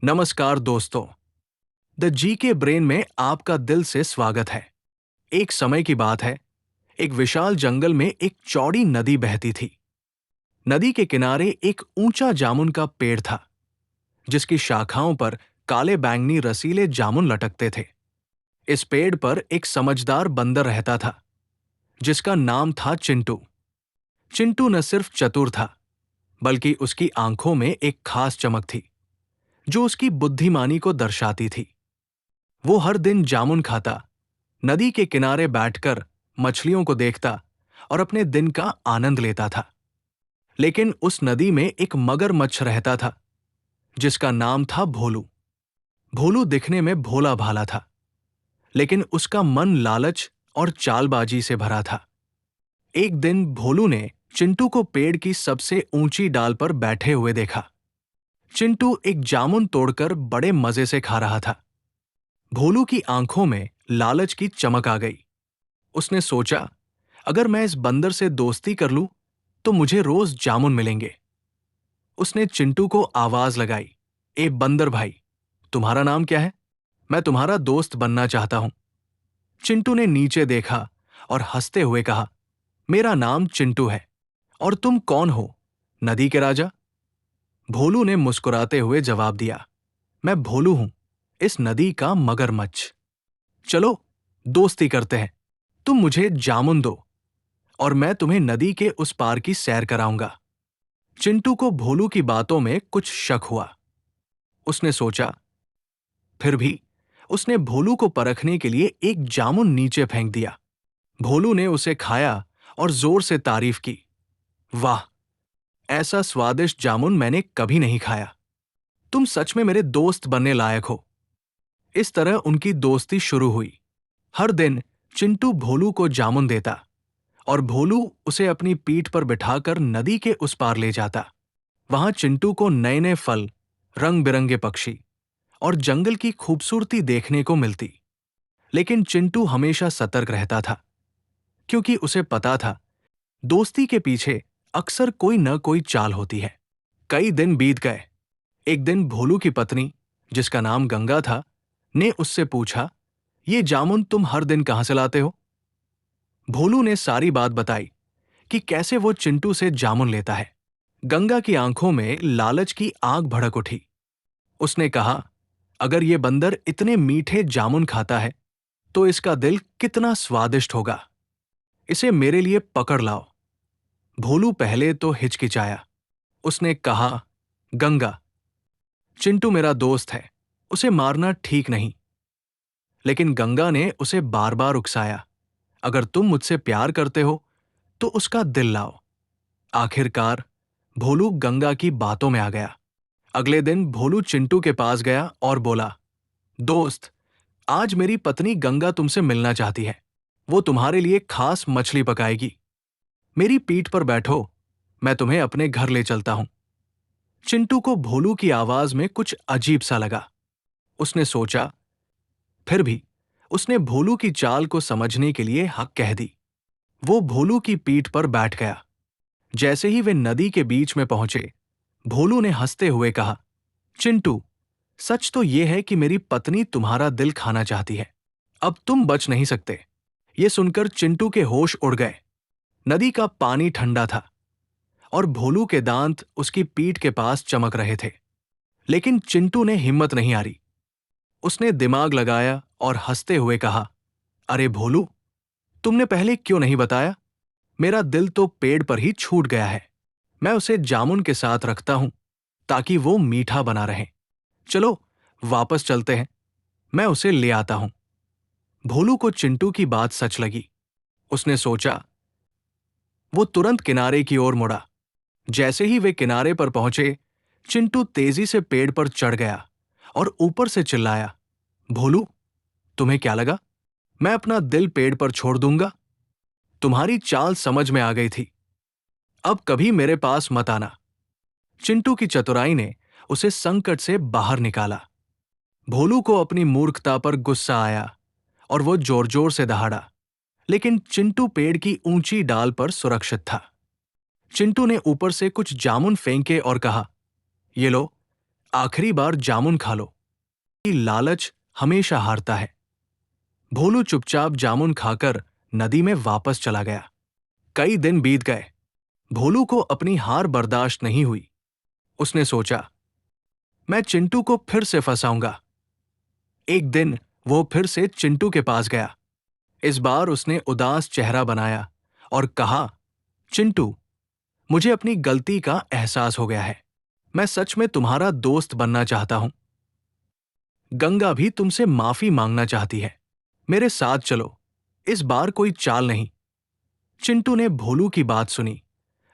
नमस्कार दोस्तों। द जी के ब्रेन में आपका दिल से स्वागत है। एक समय की बात है, एक विशाल जंगल में एक चौड़ी नदी बहती थी। नदी के किनारे एक ऊंचा जामुन का पेड़ था, जिसकी शाखाओं पर काले बैंगनी रसीले जामुन लटकते थे। इस पेड़ पर एक समझदार बंदर रहता था, जिसका नाम था चिंटू। चिंटू न सिर्फ चतुर था, बल्कि उसकी आंखों में एक खास चमक थी, जो उसकी बुद्धिमानी को दर्शाती थी। वो हर दिन जामुन खाता, नदी के किनारे बैठकर मछलियों को देखता और अपने दिन का आनंद लेता था। लेकिन उस नदी में एक मगरमच्छ रहता था, जिसका नाम था भोलू। भोलू दिखने में भोला भाला था, लेकिन उसका मन लालच और चालबाजी से भरा था। एक दिन भोलू ने चिंटू को पेड़ की सबसे ऊंची डाल पर बैठे हुए देखा। चिंटू एक जामुन तोड़कर बड़े मजे से खा रहा था। भोलू की आंखों में लालच की चमक आ गई। उसने सोचा, अगर मैं इस बंदर से दोस्ती कर लूं, तो मुझे रोज जामुन मिलेंगे। उसने चिंटू को आवाज लगाई, ए बंदर भाई, तुम्हारा नाम क्या है? मैं तुम्हारा दोस्त बनना चाहता हूं। चिंटू ने नीचे देखा और हंसते हुए कहा, मेरा नाम चिंटू है। और तुम कौन हो, नदी के राजा? भोलू ने मुस्कुराते हुए जवाब दिया, मैं भोलू हूं, इस नदी का मगरमच्छ। चलो दोस्ती करते हैं। तुम मुझे जामुन दो और मैं तुम्हें नदी के उस पार की सैर कराऊंगा। चिंटू को भोलू की बातों में कुछ शक हुआ। उसने सोचा, फिर भी उसने भोलू को परखने के लिए एक जामुन नीचे फेंक दिया। भोलू ने उसे खाया और जोर से तारीफ की, वाह, ऐसा स्वादिष्ट जामुन मैंने कभी नहीं खाया। तुम सच में मेरे दोस्त बनने लायक हो। इस तरह उनकी दोस्ती शुरू हुई। हर दिन चिंटू भोलू को जामुन देता और भोलू उसे अपनी पीठ पर बिठाकर नदी के उस पार ले जाता। वहां चिंटू को नए नए फल, रंग बिरंगे पक्षी और जंगल की खूबसूरती देखने को मिलती। लेकिन चिंटू हमेशा सतर्क रहता था, क्योंकि उसे पता था, दोस्ती के पीछे अक्सर कोई न कोई चाल होती है। कई दिन बीत गए। एक दिन भोलू की पत्नी, जिसका नाम गंगा था, ने उससे पूछा, ये जामुन तुम हर दिन कहां से लाते हो? भोलू ने सारी बात बताई कि कैसे वो चिंटू से जामुन लेता है। गंगा की आंखों में लालच की आग भड़क उठी। उसने कहा, अगर ये बंदर इतने मीठे जामुन खाता है, तो इसका दिल कितना स्वादिष्ट होगा। इसे मेरे लिए पकड़ लाओ। भोलू पहले तो हिचकिचाया। उसने कहा, गंगा, चिंटू मेरा दोस्त है, उसे मारना ठीक नहीं। लेकिन गंगा ने उसे बार बार उकसाया, अगर तुम मुझसे प्यार करते हो, तो उसका दिल लाओ। आखिरकार भोलू गंगा की बातों में आ गया। अगले दिन भोलू चिंटू के पास गया और बोला, दोस्त, आज मेरी पत्नी गंगा तुमसे मिलना चाहती है। वो तुम्हारे लिए खास मछली पकाएगी। मेरी पीठ पर बैठो, मैं तुम्हें अपने घर ले चलता हूं। चिंटू को भोलू की आवाज में कुछ अजीब सा लगा। उसने सोचा, फिर भी उसने भोलू की चाल को समझने के लिए हक कह दी। वो भोलू की पीठ पर बैठ गया। जैसे ही वे नदी के बीच में पहुंचे, भोलू ने हंसते हुए कहा, चिंटू, सच तो यह है कि मेरी पत्नी तुम्हारा दिल खाना चाहती है। अब तुम बच नहीं सकते। ये सुनकर चिंटू के होश उड़ गए। नदी का पानी ठंडा था और भोलू के दांत उसकी पीठ के पास चमक रहे थे। लेकिन चिंटू ने हिम्मत नहीं हारी। उसने दिमाग लगाया और हंसते हुए कहा, अरे भोलू, तुमने पहले क्यों नहीं बताया? मेरा दिल तो पेड़ पर ही छूट गया है। मैं उसे जामुन के साथ रखता हूं, ताकि वो मीठा बना रहे। चलो वापस चलते हैं, मैं उसे ले आता हूं। भोलू को चिंटू की बात सच लगी। उसने सोचा। वो तुरंत किनारे की ओर मुड़ा। जैसे ही वे किनारे पर पहुंचे, चिंटू तेजी से पेड़ पर चढ़ गया और ऊपर से चिल्लाया, भोलू, तुम्हें क्या लगा मैं अपना दिल पेड़ पर छोड़ दूंगा? तुम्हारी चाल समझ में आ गई थी। अब कभी मेरे पास मत आना। चिंटू की चतुराई ने उसे संकट से बाहर निकाला। भोलू को अपनी मूर्खता पर गुस्सा आया और वो जोर जोर से दहाड़ा। लेकिन चिंटू पेड़ की ऊंची डाल पर सुरक्षित था। चिंटू ने ऊपर से कुछ जामुन फेंके और कहा, ये लो, आखिरी बार जामुन खा लो। कि लालच हमेशा हारता है। भोलू चुपचाप जामुन खाकर नदी में वापस चला गया। कई दिन बीत गए। भोलू को अपनी हार बर्दाश्त नहीं हुई। उसने सोचा, मैं चिंटू को फिर से फंसाऊंगा। एक दिन वो फिर से चिंटू के पास गया। इस बार उसने उदास चेहरा बनाया और कहा, चिंटू, मुझे अपनी गलती का एहसास हो गया है। मैं सच में तुम्हारा दोस्त बनना चाहता हूं। गंगा भी तुमसे माफी मांगना चाहती है। मेरे साथ चलो। इस बार कोई चाल नहीं। चिंटू ने भोलू की बात सुनी,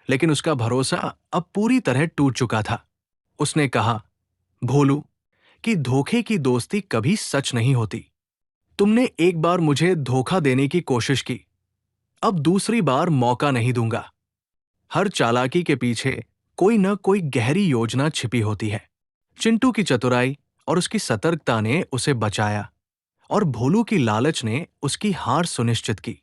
लेकिन उसका भरोसा अब पूरी तरह टूट चुका था। उसने कहा, भोलू, कि धोखे की दोस्ती कभी सच नहीं होती। तुमने एक बार मुझे धोखा देने की कोशिश की, अब दूसरी बार मौका नहीं दूंगा। हर चालाकी के पीछे कोई न कोई गहरी योजना छिपी होती है। चिंटू की चतुराई और उसकी सतर्कता ने उसे बचाया, और भोलू की लालच ने उसकी हार सुनिश्चित की।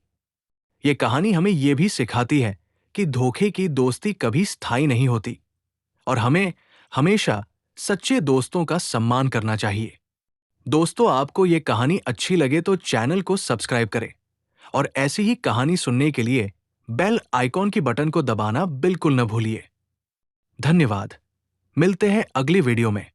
ये कहानी हमें यह भी सिखाती है कि धोखे की दोस्ती कभी स्थायी नहीं होती, और हमें हमेशा सच्चे दोस्तों का सम्मान करना चाहिए। दोस्तों, आपको ये कहानी अच्छी लगे तो चैनल को सब्सक्राइब करें, और ऐसी ही कहानी सुनने के लिए बेल आइकॉन की बटन को दबाना बिल्कुल न भूलिए। धन्यवाद। मिलते हैं अगली वीडियो में।